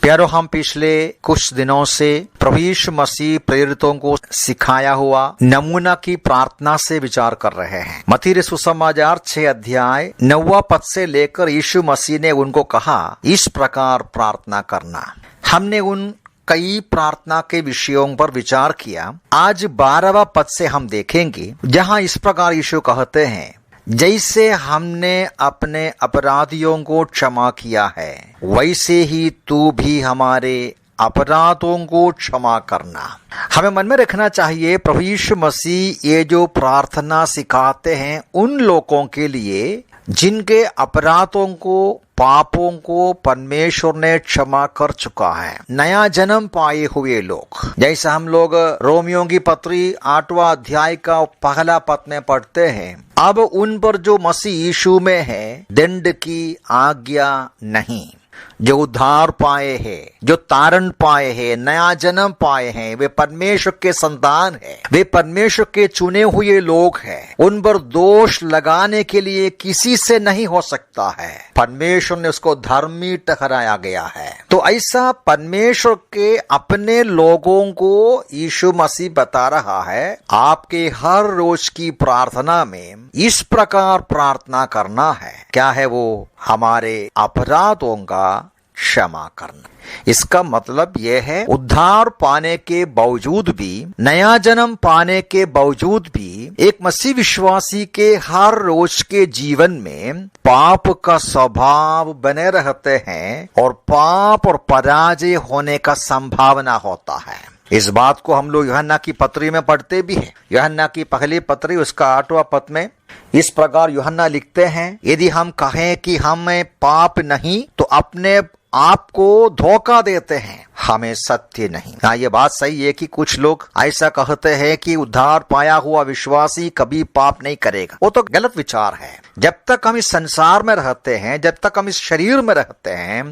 प्यारो, हम पिछले कुछ दिनों से प्रभु यीशु मसीह प्रेरितों को सिखाया हुआ नमूना की प्रार्थना से विचार कर रहे हैं। मत्ती सुसमाचार 6 अध्याय 9 पद से लेकर यीशु मसीह ने उनको कहा इस प्रकार प्रार्थना करना। हमने उन कई प्रार्थना के विषयों पर विचार किया। आज 12वां पद से हम देखेंगे जहां इस प्रकार यीशु कहते हैं, जैसे हमने अपने अपराधियों को क्षमा किया है वैसे ही तू भी हमारे अपराधों को क्षमा करना। हमें मन में रखना चाहिए प्रभु यीशु मसीह ये जो प्रार्थना सिखाते हैं उन लोगों के लिए जिनके अपराधों को, पापों को परमेश्वर ने क्षमा कर चुका है। नया जन्म पाए हुए लोग, जैसा हम लोग रोमियों की पत्री 8वां अध्याय का पहला पद में पढ़ते हैं, अब उन पर जो मसीह यीशु में है दंड की आज्ञा नहीं। जो उद्धार पाए हैं, जो तारण पाए हैं, नया जन्म पाए हैं, वे परमेश्वर के संतान हैं, वे परमेश्वर के चुने हुए लोग हैं। उन पर दोष लगाने के लिए किसी से नहीं हो सकता है। परमेश्वर ने उसको धर्मी ठहराया गया है। तो ऐसा परमेश्वर के अपने लोगों को यीशु मसीह बता रहा है, आपके हर रोज की प्रार्थना में इस प्रकार प्रार्थना करना है। क्या है वो? हमारे अपराधों का क्षमा करना। इसका मतलब यह है, उद्धार पाने के बावजूद भी, नया जन्म पाने के बावजूद भी एक मसीह विश्वासी के हर रोज के जीवन में पाप का स्वभाव बने रहते हैं और पाप और पराजय होने का संभावना होता है। इस बात को हम लोग यूहन्ना की पत्री में पढ़ते भी हैं। यूहन्ना की पहली पत्री उसका 8वां पद में इस प्रकार यूहन्ना लिखते हैं, यदि हम कहें कि हमें पाप नहीं तो अपने आपको धोखा देते हैं, हमें सत्य नहीं। हाँ, ये बात सही है कि कुछ लोग ऐसा कहते हैं कि उद्धार पाया हुआ विश्वासी कभी पाप नहीं करेगा। वो तो गलत विचार है। जब तक हम इस संसार में रहते हैं, जब तक हम इस शरीर में रहते हैं,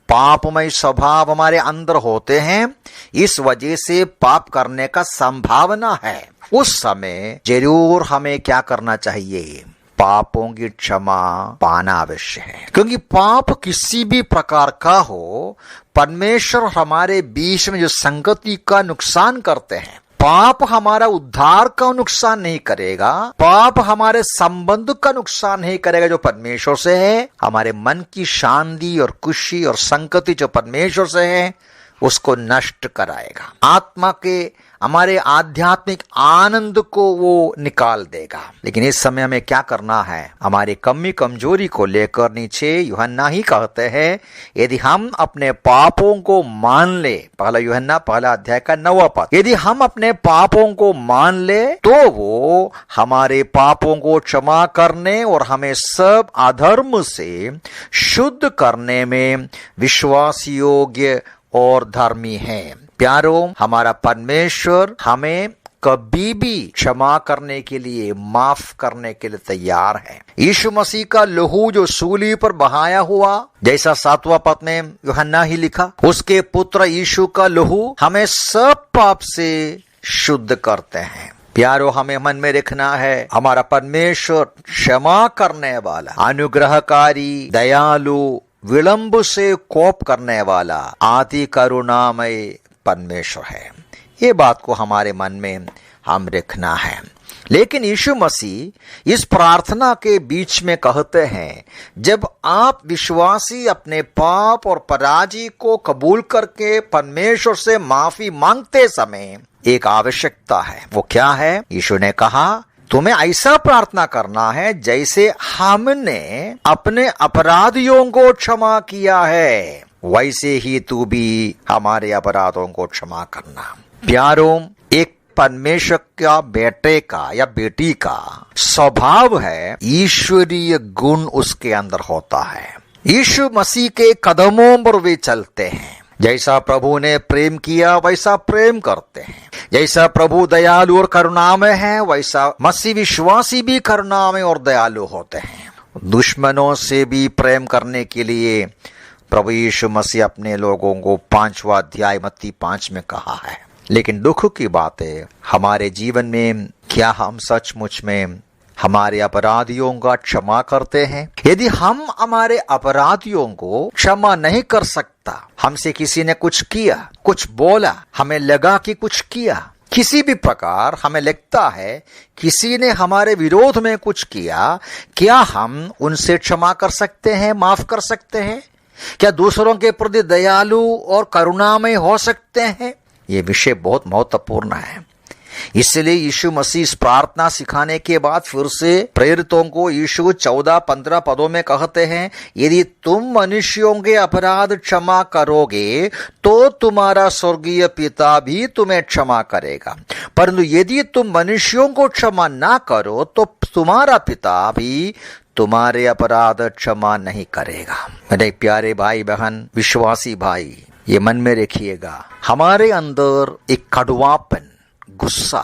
पापमय स्वभाव हमारे अंदर होते हैं। इस वजह से पाप करने का संभावना है। उस समय जरूर हमें क्या करना चाहिए? पापों की क्षमा पाना आवश्यक है। क्योंकि पाप किसी भी प्रकार का हो, परमेश्वर हमारे बीच में जो संगति का नुकसान करते हैं, पाप हमारा उद्धार का नुकसान नहीं करेगा, पाप हमारे संबंध का नुकसान नहीं करेगा जो परमेश्वर से है। हमारे मन की शांति और खुशी और संगति जो परमेश्वर से है उसको नष्ट कराएगा। आत्मा के हमारे आध्यात्मिक आनंद को वो निकाल देगा। लेकिन इस समय हमें क्या करना है? हमारी कमी कमजोरी को लेकर नीचे यूहन्ना ही कहते हैं, यदि हम अपने पापों को मान ले, पहला यूहन्ना पहला अध्याय का 9वां पद, यदि हम अपने पापों को मान ले तो वो हमारे पापों को क्षमा करने और हमें सब अधर्म से शुद्ध करने में विश्वास योग्य और धर्मी है। प्यारो, हमारा परमेश्वर हमें कभी भी क्षमा करने के लिए, माफ करने के लिए तैयार है। यीशु मसीह का लहू जो सूली पर बहाया हुआ, जैसा 7वां पद में यूहन्ना ही लिखा, उसके पुत्र यीशु का लहू हमें सब पाप से शुद्ध करते हैं। प्यारो, हमें मन में रखना है, हमारा परमेश्वर क्षमा करने वाला, अनुग्रहकारी, दयालु, विलंब से कोप करने वाला, अति करुणामय परमेश्वर है। ये बात को हमारे मन में हम रखना है। लेकिन यीशु मसीह इस प्रार्थना के बीच में कहते हैं, जब आप विश्वासी अपने पाप और पराजय को कबूल करके परमेश्वर से माफी मांगते समय एक आवश्यकता है। वो क्या है? यीशु ने कहा, तुम्हें ऐसा प्रार्थना करना है जैसे हमने अपने अपराधियों को क्षमा किया है वैसे ही तू भी हमारे अपराधों को क्षमा करना। प्यारों, एक परमेश्वर का बेटे का या बेटी का स्वभाव है, ईश्वरीय गुण उसके अंदर होता है। यीशु मसीह के कदमों पर वे चलते हैं। जैसा प्रभु ने प्रेम किया वैसा प्रेम करते हैं। जैसा प्रभु दयालु और करुणामय है वैसा मसीह विश्वासी भी करुणामय और दयालु होते हैं। दुश्मनों से भी प्रेम करने के लिए प्रभु यीशु मसीह अपने लोगों को 5वां अध्याय मत्ती 5 में कहा है। लेकिन दुख की बात है, हमारे जीवन में क्या हम सचमुच में हमारे अपराधियों का क्षमा करते हैं। यदि हम हमारे अपराधियों को क्षमा नहीं कर सकता, हमसे किसी ने कुछ किया, कुछ बोला, हमें लगा कि कुछ किया, किसी भी प्रकार हमें लगता है किसी ने हमारे विरोध में कुछ किया, क्या हम उनसे क्षमा कर सकते हैं, माफ कर सकते हैं? क्या दूसरों के प्रति दयालु और करुणामय हो सकते हैं? ये विषय बहुत महत्वपूर्ण है। इसलिए यीशु मसीह इस प्रार्थना सिखाने के बाद फिर से प्रेरितों को यीशु 14-15 पदों में कहते हैं, यदि तुम मनुष्यों के अपराध क्षमा करोगे तो तुम्हारा स्वर्गीय पिता भी तुम्हें क्षमा करेगा, परंतु यदि तुम मनुष्यों को क्षमा ना करो तो तुम्हारा पिता भी तुम्हारे अपराध क्षमा नहीं करेगा। मेरे प्यारे भाई बहन, विश्वासी भाई, ये मन में रखिएगा, हमारे अंदर एक कड़वापन, गुस्सा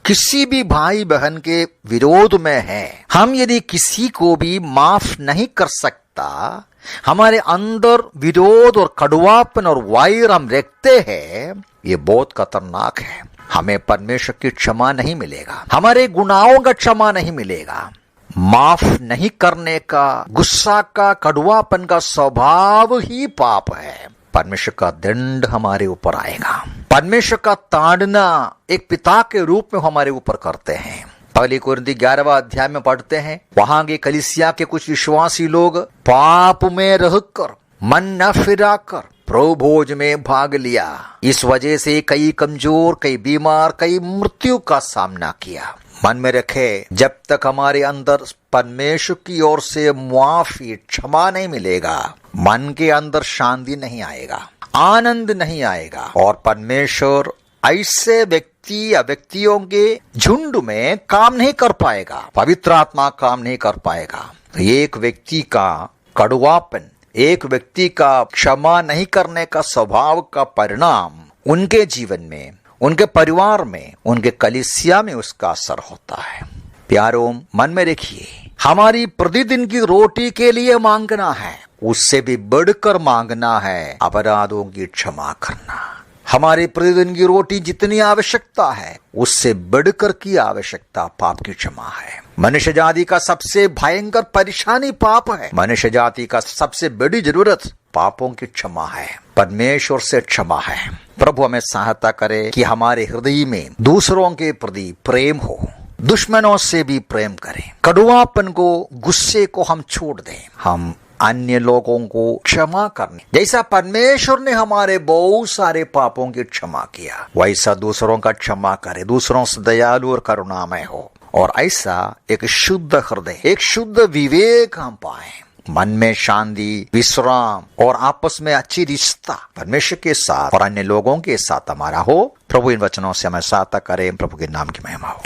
किसी भी भाई बहन के विरोध में है। हम यदि किसी को भी माफ नहीं कर सकता, हमारे अंदर विरोध और कड़वापन और वायर हम रखते हैं, ये बहुत खतरनाक है। हमें परमेश्वर की क्षमा नहीं मिलेगा, हमारे गुनाहों का क्षमा नहीं मिलेगा। माफ नहीं करने का, गुस्सा का, कड़वापन का स्वभाव ही पाप है। परमेश्वर का दंड हमारे ऊपर आएगा। परमेश्वर का ताड़ना एक पिता के रूप में हमारे ऊपर करते हैं। पहली कुरिन्थी 11वां अध्याय में पढ़ते हैं, वहां के कलीसिया के कुछ विश्वासी लोग पाप में रहकर, मन न फिराकर प्रभु भोज में भाग लिया। इस वजह से कई कमजोर, कई बीमार, कई मृत्यु का सामना किया। मन में रखे, जब तक हमारे अंदर परमेश्वर की ओर से माफी, क्षमा नहीं मिलेगा, मन के अंदर शांति नहीं आएगा, आनंद नहीं आएगा, और परमेश्वर ऐसे व्यक्ति या व्यक्तियों के झुंड में काम नहीं कर पाएगा, पवित्र आत्मा काम नहीं कर पाएगा। तो एक व्यक्ति का कड़वापन, एक व्यक्ति का क्षमा नहीं करने का स्वभाव का परिणाम उनके जीवन में, उनके परिवार में, उनके कलीसिया में उसका असर होता है। प्यारों, मन में रखिए, हमारी प्रतिदिन की रोटी के लिए मांगना है, उससे भी बढ़कर मांगना है अपराधों की क्षमा करना। हमारी प्रतिदिन की रोटी जितनी आवश्यकता है, उससे बढ़कर की आवश्यकता पाप की क्षमा है। मनुष्य जाति का सबसे भयंकर परेशानी पाप है। मनुष्य जाति का सबसे बड़ी जरूरत पापों की क्षमा है, परमेश्वर से क्षमा है। प्रभु हमें सहायता करे कि हमारे हृदय में दूसरों के प्रति प्रेम हो, दुश्मनों से भी प्रेम करें, कड़वापन को, गुस्से को हम छोड़ दें। हम अन्य लोगों को क्षमा करने, जैसा परमेश्वर ने हमारे बहुत सारे पापों की क्षमा किया, वैसा दूसरों का क्षमा करे, दूसरों से दयालु और करुणामय हो, और ऐसा एक शुद्ध हृदय, एक शुद्ध विवेक हम पाए, मन में शांति, विश्राम और आपस में अच्छी रिश्ता परमेश्वर के साथ और अन्य लोगों के साथ हमारा हो। प्रभु इन वचनों से हमें सहायता करें। प्रभु के नाम की महिमा हो।